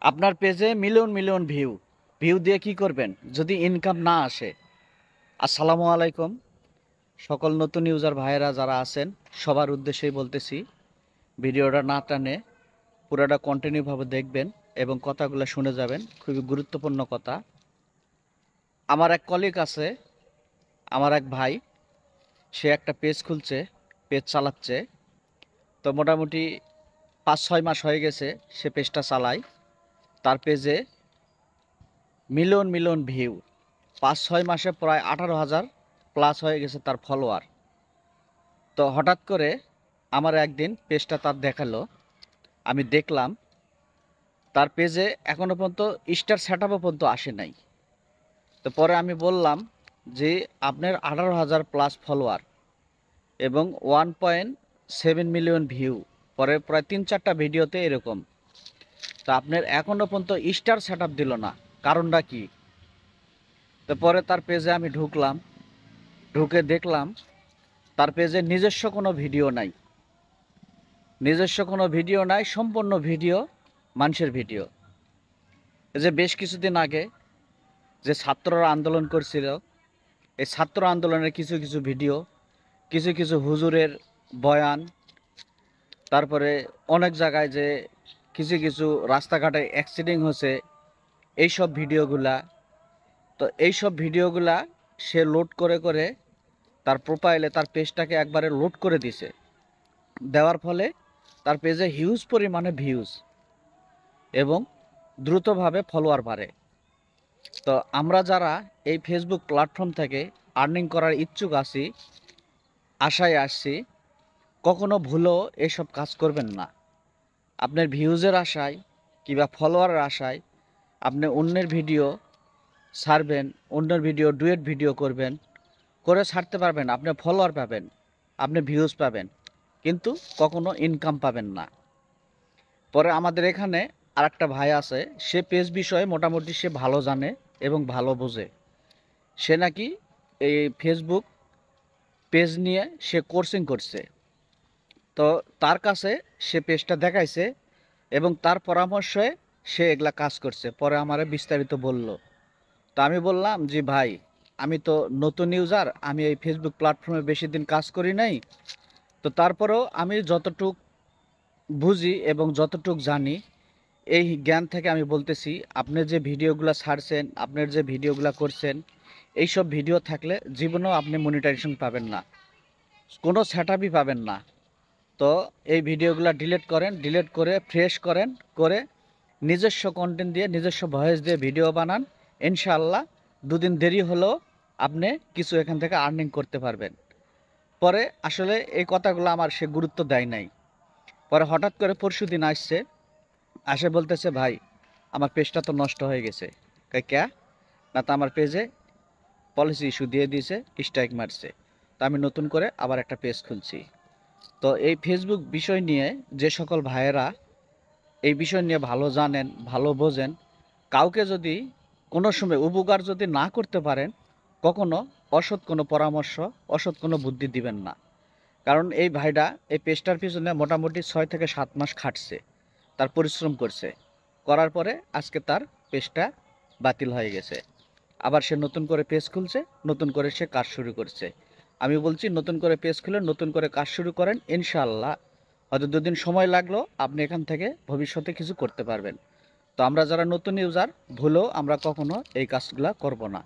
আপনার পেজে million million view দিয়ে কি করবেন যদি ইনকাম না আসে? আসসালামু আলাইকুম। সকল নতুন ইউজার ভাইয়েরা যারা আছেন সবার উদ্দেশ্যেই বলতেছি, ভিডিওটা না টানে পুরোটা কন্টিনিউভাবে দেখবেন এবং কথাগুলো শুনে যাবেন। খুবই গুরুত্বপূর্ণ কথা। আমার এক কলিগ আছে, আমার এক ভাই, সে একটা পেজ খুলছে, পেজ চালাচ্ছে। তো মোটামুটি 5-6 মাস হয়ে গেছে সে পেজটা চালায়। তার পেজে মিলিয়ন মিলিয়ন ভিউ, 5-6 মাসে প্রায় 18,000 প্লাস হয়ে গেছে তার ফলোয়ার। তো হঠাৎ করে আমার একদিন পেজটা তার দেখালো, আমি দেখলাম তার পেজে এখনো পর্যন্ত স্টার সেটআপও পর্যন্ত আসে নাই। তো পরে আমি বললাম যে আপনার 18,000 প্লাস ফলোয়ার এবং 1.7 মিলিয়ন ভিউ, পরে প্রায় 3-4টা ভিডিওতে এরকম, তো আপনার এখনো পর্যন্ত স্টার সেটআপ দিল না, কারণটা কি? তো পরে তার পেজে আমি ঢুকলাম, ঢুকে দেখলাম তার পেজে নিজস্ব কোনো ভিডিও নাই, সম্পূর্ণ ভিডিও মানুষের ভিডিও। এই যে বেশ কিছুদিন আগে যে ছাত্ররা আন্দোলন করছিল, এই ছাত্র আন্দোলনের কিছু কিছু ভিডিও, কিছু কিছু হুজুরের বয়ান, তারপরে অনেক জায়গায় যে কিছু কিছু রাস্তাঘাটে অ্যাক্সিডেন্ট হচ্ছে, এইসব ভিডিওগুলা। তো এইসব ভিডিওগুলা সে লোড করে করে তার প্রোফাইলে, তার পেজটাকে একবারে লোড করে দিছে। দেওয়ার ফলে তার পেজে হিউজ পরিমাণে ভিউজ এবং দ্রুতভাবে ফলোয়ার বাড়ে। তো আমরা যারা এই ফেসবুক প্ল্যাটফর্ম থেকে আর্নিং করার ইচ্ছুক আছি, আশায় আসছি, কখনো ভুলেও এসব কাজ করবেন না। আপনার ভিউজের আশায় কিংবা ফলোয়ারের আশায় আপনি অন্যের ভিডিও ছাড়বেন, অন্যের ভিডিও ডুয়েট ভিডিও করবেন, করে ছাড়তে পারবেন, আপনি ফলোয়ার পাবেন, আপনি ভিউজ পাবেন, কিন্তু কখনো ইনকাম পাবেন না। পরে আমাদের এখানে আরেকটা ভাই আছে, সে পেজ বিষয়ে মোটামুটি সে ভালো জানে এবং ভালো বোঝে। সে নাকি এই ফেসবুক পেজ নিয়ে সে কোর্সিং করছে। তো তার কাছে সে পেজটা দেখাইছে এবং তার পরামর্শে সে এগুলা কাজ করছে। পরে আমারে বিস্তারিত বলল। তো আমি বললাম যে ভাই, আমি তো নতুন ইউজার, আমি এই ফেসবুক প্ল্যাটফর্মে বেশি দিন কাজ করি নাই। তো তারপরেও আমি যতটুক বুঝি এবং যতটুক জানি, এই জ্ঞান থেকে আমি বলতেছি, আপনি যে ভিডিওগুলো ছাড়ছেন, আপনার যে ভিডিওগুলো করছেন, এইসব ভিডিও থাকলে জীবনেও আপনি মনিটাইজেশন পাবেন না, কোনো সেটআপই পাবেন না। তো এই ভিডিওগুলো ডিলিট করেন, ডিলিট করে ফ্রেশ করেন, করে নিজস্ব কন্টেন্ট দিয়ে, নিজস্ব ভয়েস দিয়ে ভিডিও বানান। ইনশাআল্লাহ দুদিন দেরি হলেও আপনি কিছু এখান থেকে আর্নিং করতে পারবেন। পরে আসলে এই কথাগুলো আমার সে গুরুত্ব দেয় নাই। পরে হঠাৎ করে পরশুদিন আসছে, আসে বলতেছে ভাই, আমার পেজটা তো নষ্ট হয়ে গেছে। ক্যা? না, তো আমার পেজে পলিসি ইস্যু দিয়ে দিয়েছে, স্ট্রাইক মারছে, তো আমি নতুন করে আবার একটা পেজ খুলছি। তো এই ফেসবুক বিষয় নিয়ে যে সকল ভাইয়েরা এই বিষয় নিয়ে ভালো জানেন, ভালো বোঝেন, কাউকে যদি কোনো সময় উপকার যদি না করতে পারেন, কখনো অসৎ কোনো পরামর্শ, অসৎ কোনো বুদ্ধি দিবেন না। কারণ এই ভাইটা এই পেজটার পিছনে মোটামুটি 6 থেকে 7 মাস খাটছে, তার পরিশ্রম করছে, করার পরে আজকে তার পেজটা বাতিল হয়ে গেছে। আবার সে নতুন করে পেজ খুলছে, নতুন করে সে কাজ শুরু করছে। আমি বলছি নতুন করে পেজ খুলে নতুন করে কাজ শুরু করেন, ইনশাআল্লাহ হয়তো 2 দিন সময় লাগলো, আপনি এখান থেকে ভবিষ্যতে কিছু করতে পারবেন। তো আমরা যারা নতুন ইউজার, ভুলেও আমরা কখনো এই কাজগুলা করব না।